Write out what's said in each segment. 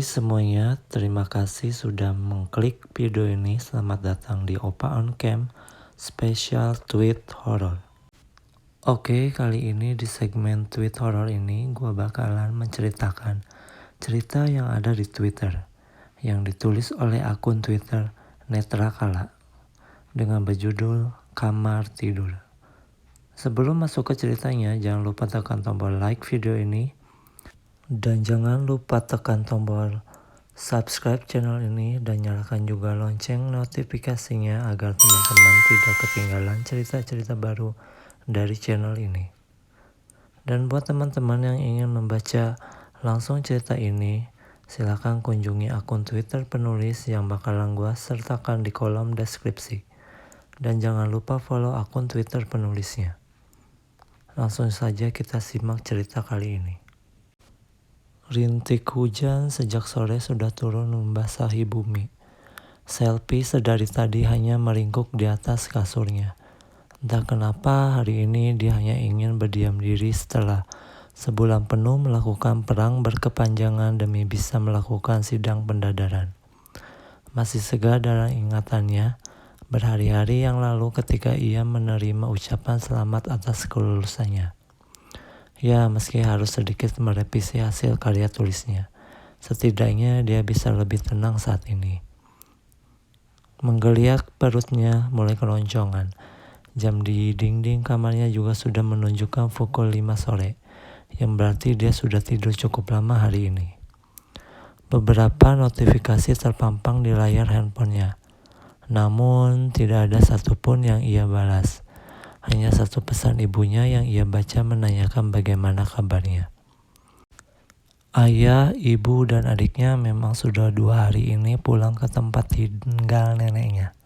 Semuanya, terima kasih sudah mengklik video ini. Selamat datang di Opa on Cam Special Tweet Horror. Oke, kali ini di segmen Tweet Horror ini gue bakalan menceritakan cerita yang ada di Twitter yang ditulis oleh akun Twitter Netra Kala dengan berjudul Kamar Tidur. Sebelum masuk ke ceritanya, jangan lupa tekan tombol like video ini dan jangan lupa tekan tombol subscribe channel ini dan nyalakan juga lonceng notifikasinya agar teman-teman tidak ketinggalan cerita-cerita baru dari channel ini. Dan buat teman-teman yang ingin membaca langsung cerita ini, silakan kunjungi akun Twitter penulis yang bakalan gua sertakan di kolom deskripsi. Dan jangan lupa follow akun Twitter penulisnya. Langsung saja kita simak cerita kali ini. Rintik hujan sejak sore sudah turun membasahi bumi. Selfie sedari tadi hanya meringkuk di atas kasurnya. Entah kenapa hari ini dia hanya ingin berdiam diri setelah sebulan penuh melakukan perang berkepanjangan demi bisa melakukan sidang pendadaran. Masih segar dalam ingatannya berhari-hari yang lalu ketika ia menerima ucapan selamat atas kelulusannya. Ya, meski harus sedikit merevisi hasil karya tulisnya, setidaknya dia bisa lebih tenang saat ini. Menggeliat perutnya mulai keroncongan. Jam di dinding kamarnya juga sudah menunjukkan pukul 5 sore, yang berarti dia sudah tidur cukup lama hari ini. Beberapa notifikasi terpampang di layar handphonenya, namun tidak ada satupun yang ia balas. Hanya satu pesan ibunya yang ia baca menanyakan bagaimana kabarnya. Ayah, ibu, dan adiknya memang sudah 2 hari ini pulang ke tempat tinggal neneknya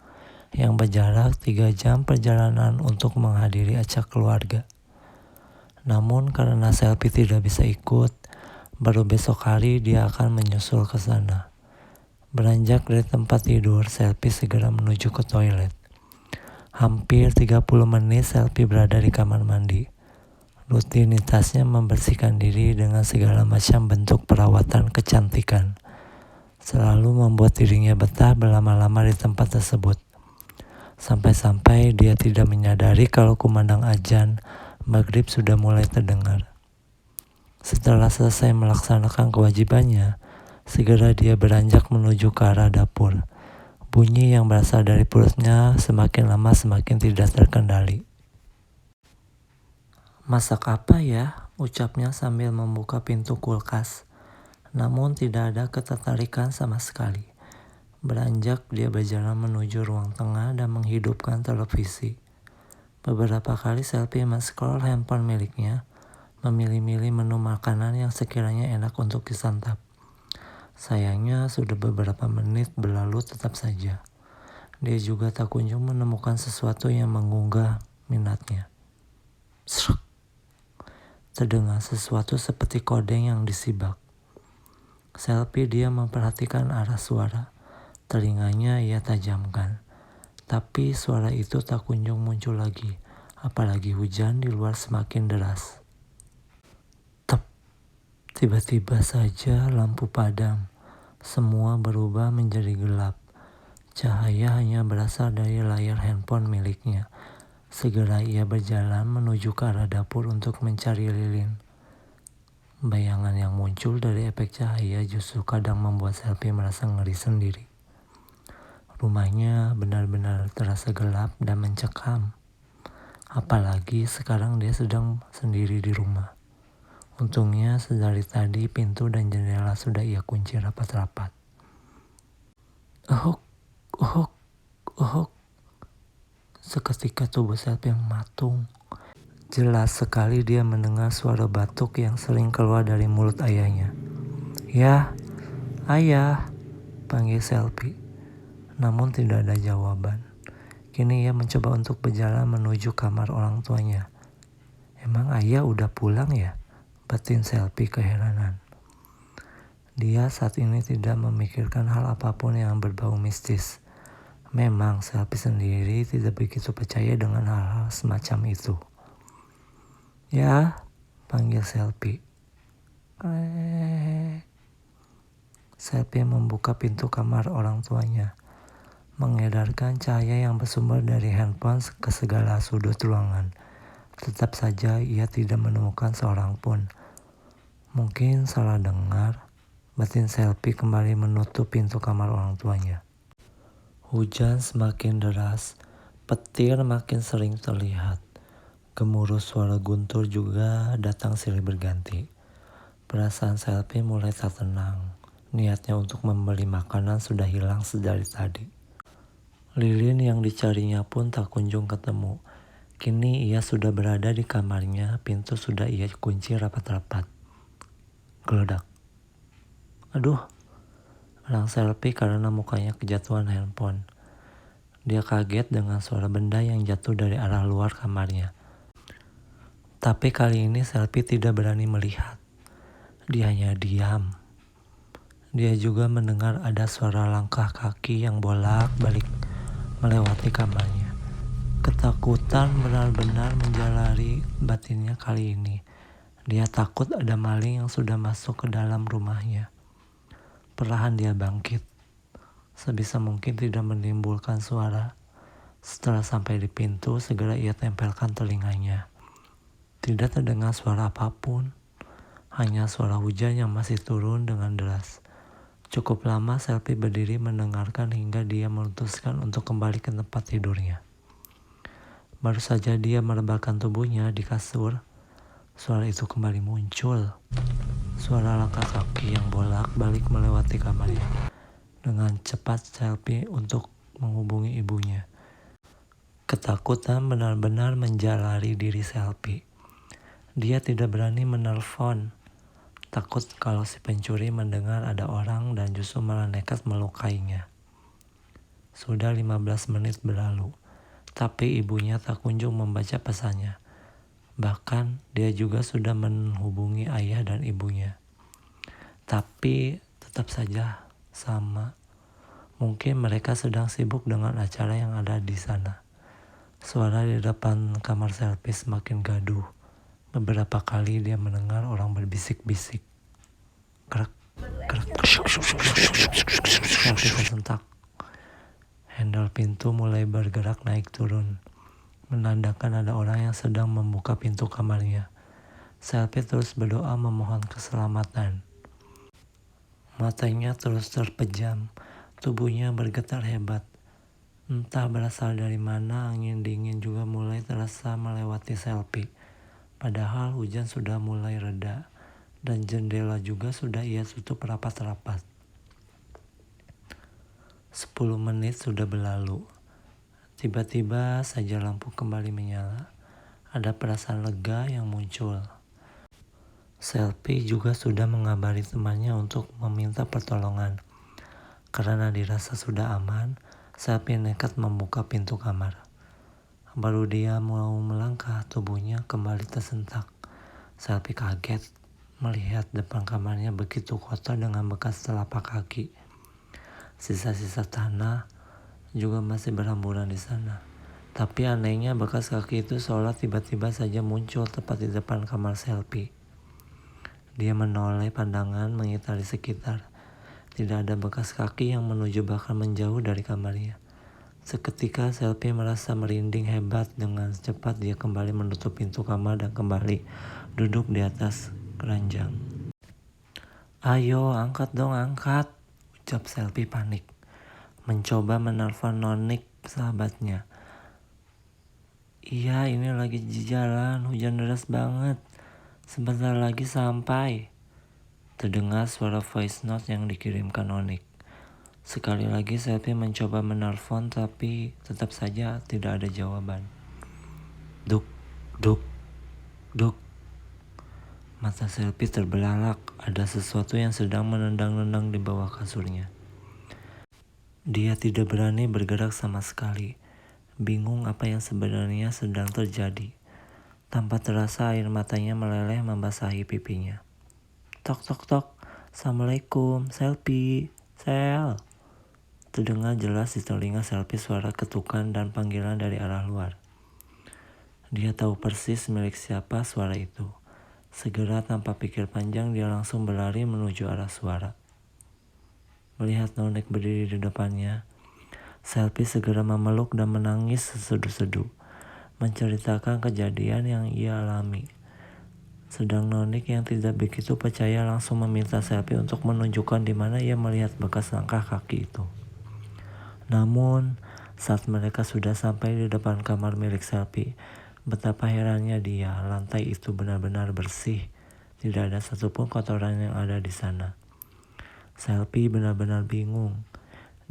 yang berjarak 3 jam perjalanan untuk menghadiri acara keluarga. Namun karena Selfie tidak bisa ikut, baru besok hari dia akan menyusul ke sana. Beranjak dari tempat tidur, Selfie segera menuju ke toilet. Hampir 30 menit Selfie berada di kamar mandi. Rutinitasnya membersihkan diri dengan segala macam bentuk perawatan kecantikan. Selalu membuat dirinya betah berlama-lama di tempat tersebut. Sampai-sampai dia tidak menyadari kalau kumandang azan maghrib sudah mulai terdengar. Setelah selesai melaksanakan kewajibannya, segera dia beranjak menuju ke arah dapur. Bunyi yang berasal dari perutnya semakin lama semakin tidak terkendali. Masak apa ya? Ucapnya sambil membuka pintu kulkas. Namun tidak ada ketertarikan sama sekali. Beranjak dia berjalan menuju ruang tengah dan menghidupkan televisi. Beberapa kali Selfie men-scroll handphone miliknya, memilih-milih menu makanan yang sekiranya enak untuk disantap. Sayangnya sudah beberapa menit berlalu tetap saja. Dia juga tak kunjung menemukan sesuatu yang menggugah minatnya. Srek. Terdengar sesuatu seperti kodeng yang disibak. Selfie dia memperhatikan arah suara. Telinganya ia tajamkan. Tapi suara itu tak kunjung muncul lagi. Apalagi hujan di luar semakin deras. Tep. Tiba-tiba saja lampu padam. Semua berubah menjadi gelap. Cahaya hanya berasal dari layar handphone miliknya. Segera ia berjalan menuju ke arah dapur untuk mencari lilin. Bayangan yang muncul dari efek cahaya justru kadang membuat Selfie merasa ngeri sendiri. Rumahnya benar-benar terasa gelap dan mencekam. Apalagi sekarang dia sedang sendiri di rumah. Untungnya sedari tadi pintu dan jendela sudah ia kunci rapat-rapat. Ohok, ohok, ohok. Seketika tubuh Selfie mematung. Jelas sekali dia mendengar suara batuk yang sering keluar dari mulut ayahnya. Ya, ayah, panggil Selfie. Namun tidak ada jawaban. Kini ia mencoba untuk berjalan menuju kamar orang tuanya. Emang ayah udah pulang ya? Batin Selfie keheranan. Dia saat ini tidak memikirkan hal apapun yang berbau mistis. Memang Selfie sendiri tidak begitu percaya dengan hal-hal semacam itu. Ya, panggil Selfie. Selfie membuka pintu kamar orang tuanya, mengedarkan cahaya yang bersumber dari handphone ke segala sudut ruangan. Tetap saja ia tidak menemukan seorang pun. Mungkin salah dengar. Batin Selfie kembali menutup pintu kamar orang tuanya. Hujan semakin deras, petir makin sering terlihat. Gemuruh suara guntur juga datang silih berganti. Perasaan Selfie mulai tak tenang. Niatnya untuk membeli makanan sudah hilang sedari tadi. Lilin yang dicarinya pun tak kunjung ketemu. Kini ia sudah berada di kamarnya, pintu sudah ia kunci rapat-rapat. Geledak. Aduh, bilang Selfie karena mukanya kejatuhan handphone. Dia kaget dengan suara benda yang jatuh dari arah luar kamarnya. Tapi kali ini Selfie tidak berani melihat. Dia hanya diam. Dia juga mendengar ada suara langkah kaki yang bolak-balik melewati kamarnya. Ketakutan benar-benar menjalari batinnya kali ini. Dia takut ada maling yang sudah masuk ke dalam rumahnya. Perlahan dia bangkit. Sebisa mungkin tidak menimbulkan suara. Setelah sampai di pintu, segera ia tempelkan telinganya. Tidak terdengar suara apapun. Hanya suara hujan yang masih turun dengan deras. Cukup lama Selfie berdiri mendengarkan hingga dia memutuskan untuk kembali ke tempat tidurnya. Baru saja dia merebahkan tubuhnya di kasur, suara itu kembali muncul. Suara langkah kaki yang bolak-balik melewati kamarnya. Dengan cepat Selfie untuk menghubungi ibunya. Ketakutan benar-benar menjalari diri Selfie. Dia tidak berani menelpon. Takut kalau si pencuri mendengar ada orang dan justru malah nekat melukainya. Sudah 15 menit berlalu, tapi ibunya tak kunjung membaca pesannya. Bahkan dia juga sudah menghubungi ayah dan ibunya. Tapi tetap saja sama. Mungkin mereka sedang sibuk dengan acara yang ada di sana. Suara di depan kamar Selfie semakin gaduh. Beberapa kali dia mendengar orang berbisik-bisik. Kerak, kerak, Selfie tersentak. Handle pintu mulai bergerak naik turun, menandakan ada orang yang sedang membuka pintu kamarnya. Selfie terus berdoa memohon keselamatan. Matanya terus terpejam, tubuhnya bergetar hebat. Entah berasal dari mana, angin dingin juga mulai terasa melewati Selfie. Padahal hujan sudah mulai reda dan jendela juga sudah ia tutup rapat-rapat. 10 menit sudah berlalu. Tiba-tiba saja lampu kembali menyala. Ada perasaan lega yang muncul. Selfie juga sudah mengabari temannya untuk meminta pertolongan. Karena dirasa sudah aman, Selfie nekat membuka pintu kamar. Baru dia mau melangkah, tubuhnya kembali tersentak. Selfie kaget melihat depan kamarnya begitu kotor dengan bekas telapak kaki. Sisa-sisa tanah juga masih berhamburan di sana. Tapi anehnya bekas kaki itu seolah tiba-tiba saja muncul tepat di depan kamar Selfie. Dia menoleh pandangan mengitari sekitar. Tidak ada bekas kaki yang menuju bahkan menjauh dari kamarnya. Seketika Selfie merasa merinding hebat. Dengan cepat dia kembali menutup pintu kamar dan kembali duduk di atas keranjang. Ayo angkat dong angkat, ucap Selfie panik. Mencoba menelpon Nonik sahabatnya. Iya ini lagi di jalan, hujan deras banget. Sebentar lagi sampai. Terdengar suara voice note yang dikirimkan Nonik. Sekali lagi Selfie mencoba menelpon tapi tetap saja tidak ada jawaban. Duk, duk, duk. Mata Selfie terbelalak. Ada sesuatu yang sedang menendang-nendang di bawah kasurnya. Dia tidak berani bergerak sama sekali. Bingung apa yang sebenarnya sedang terjadi. Tanpa terasa air matanya meleleh membasahi pipinya. Tok tok tok. Assalamualaikum, Selfie. Sel. Terdengar jelas di telinga Selfie suara ketukan dan panggilan dari arah luar. Dia tahu persis milik siapa suara itu. Segera tanpa pikir panjang dia langsung berlari menuju arah suara. Melihat Nonik berdiri di depannya, Selfie segera memeluk dan menangis sesedu-sedu, menceritakan kejadian yang ia alami. Sedang Nonik yang tidak begitu percaya langsung meminta Selfie untuk menunjukkan di mana ia melihat bekas langkah kaki itu. Namun, saat mereka sudah sampai di depan kamar milik Selfie, betapa herannya dia, lantai itu benar-benar bersih. Tidak ada satupun kotoran yang ada di sana. Selfie benar-benar bingung.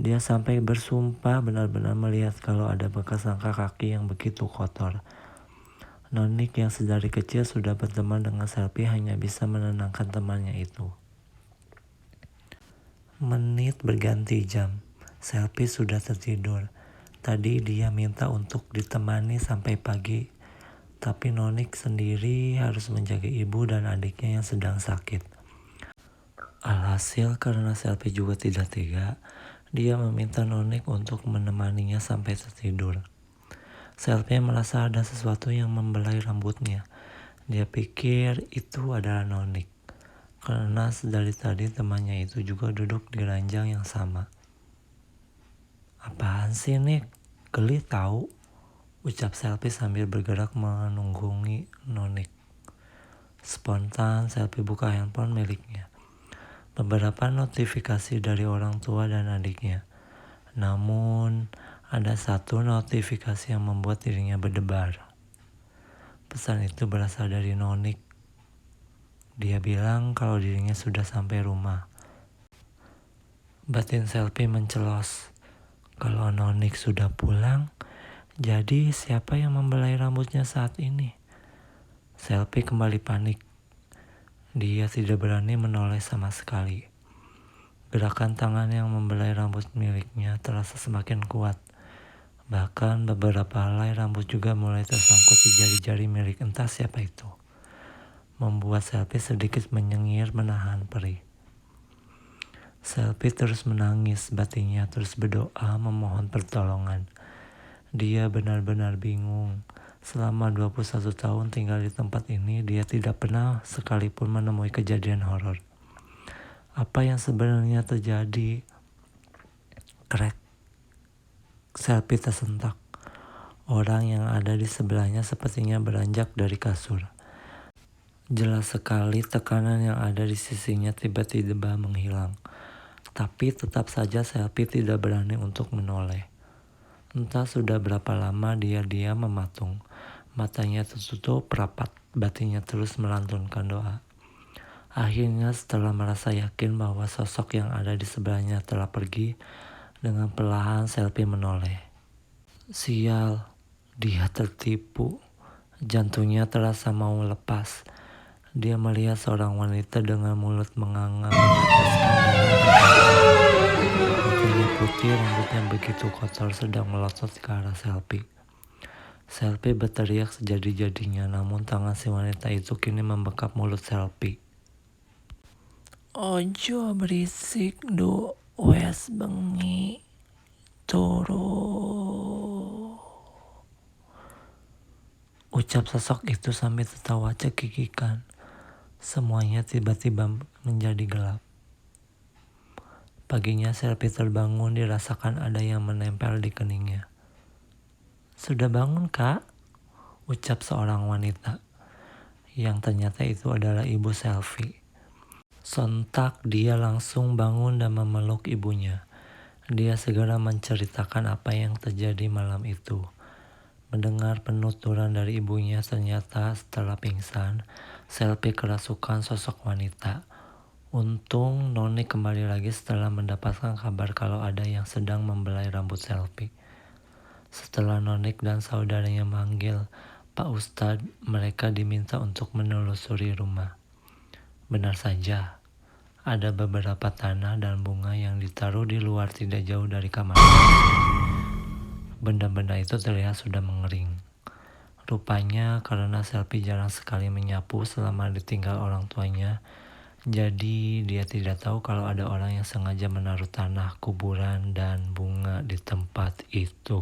Dia sampai bersumpah benar-benar melihat kalau ada bekas langkah kaki yang begitu kotor. Nonik yang sedari kecil sudah berteman dengan Selfie hanya bisa menenangkan temannya itu. Menit berganti jam. Selfie sudah tertidur. Tadi dia minta untuk ditemani sampai pagi. Tapi Nonik sendiri harus menjaga ibu dan adiknya yang sedang sakit. Alhasil karena Selfie juga tidak tega, dia meminta Nonik untuk menemaninya sampai tertidur. Selfie merasa ada sesuatu yang membelai rambutnya. Dia pikir itu adalah Nonik, karena dari tadi temannya itu juga duduk di ranjang yang sama. "Apaan sih, Nik? Geli tahu?" ucap Selfie sambil bergerak menunggangi Nonik. Spontan Selfie buka handphone miliknya. Beberapa notifikasi dari orang tua dan adiknya. Namun, ada satu notifikasi yang membuat dirinya berdebar. Pesan itu berasal dari Nonik. Dia bilang kalau dirinya sudah sampai rumah. Batin Selfie mencelos. Kalau Nonik sudah pulang, jadi siapa yang membelai rambutnya saat ini? Selfie kembali panik. Dia tidak berani menoleh sama sekali. Gerakan tangan yang membelai rambut miliknya terasa semakin kuat. Bahkan beberapa helai rambut juga mulai tersangkut di jari-jari milik entah siapa itu. Membuat Selfie sedikit menyengir menahan perih. Selfie terus menangis, batinnya terus berdoa memohon pertolongan. Dia benar-benar bingung. Selama 21 tahun tinggal di tempat ini, dia tidak pernah sekalipun menemui kejadian horor. Apa yang sebenarnya terjadi? Krek. Selfie tersentak. Orang yang ada di sebelahnya sepertinya beranjak dari kasur. Jelas sekali tekanan yang ada di sisinya tiba-tiba menghilang. Tapi tetap saja Selfie tidak berani untuk menoleh. Entah sudah berapa lama dia diam mematung. Matanya tertutup rapat, batinnya terus melantunkan doa. Akhirnya setelah merasa yakin bahwa sosok yang ada di sebelahnya telah pergi, dengan perlahan Selfie menoleh. Sial, dia tertipu. Jantungnya terasa mau lepas. Dia melihat seorang wanita dengan mulut menganga meneteskan darah. Matanya putih, rambutnya begitu kotor sedang melotot ke arah Selfie. Selfie berteriak sejadi-jadinya, namun tangan si wanita itu kini membekap mulut Selfie. "Ojo berisik, Du. Wes bengi. Turu," ucap sosok itu sambil tertawa cekikikan. Semuanya tiba-tiba menjadi gelap. Paginya Selfie terbangun dirasakan ada yang menempel di keningnya. "Sudah bangun, Kak?" ucap seorang wanita. Yang ternyata itu adalah ibu Selfie. Sontak dia langsung bangun dan memeluk ibunya. Dia segera menceritakan apa yang terjadi malam itu. Mendengar penuturan dari ibunya, ternyata setelah pingsan, Selfie kerasukan sosok wanita. Untung Nonik kembali lagi setelah mendapatkan kabar kalau ada yang sedang membelai rambut Selfie. Setelah Nonik dan saudaranya manggil Pak Ustadz, mereka diminta untuk menelusuri rumah. Benar saja, ada beberapa tanah dan bunga yang ditaruh di luar tidak jauh dari kamar. Benda-benda itu terlihat sudah mengering. Rupanya karena Selfie jarang sekali menyapu selama ditinggal orang tuanya, jadi dia tidak tahu kalau ada orang yang sengaja menaruh tanah, kuburan, dan bunga di tempat itu.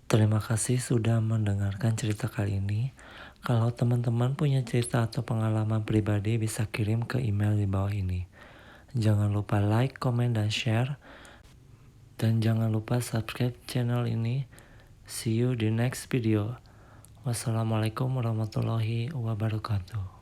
Terima kasih sudah mendengarkan cerita kali ini. Kalau teman-teman punya cerita atau pengalaman pribadi bisa kirim ke email di bawah ini. Jangan lupa like, komen, dan share. Dan jangan lupa subscribe channel ini. See you di next video. Wassalamualaikum warahmatullahi wabarakatuh.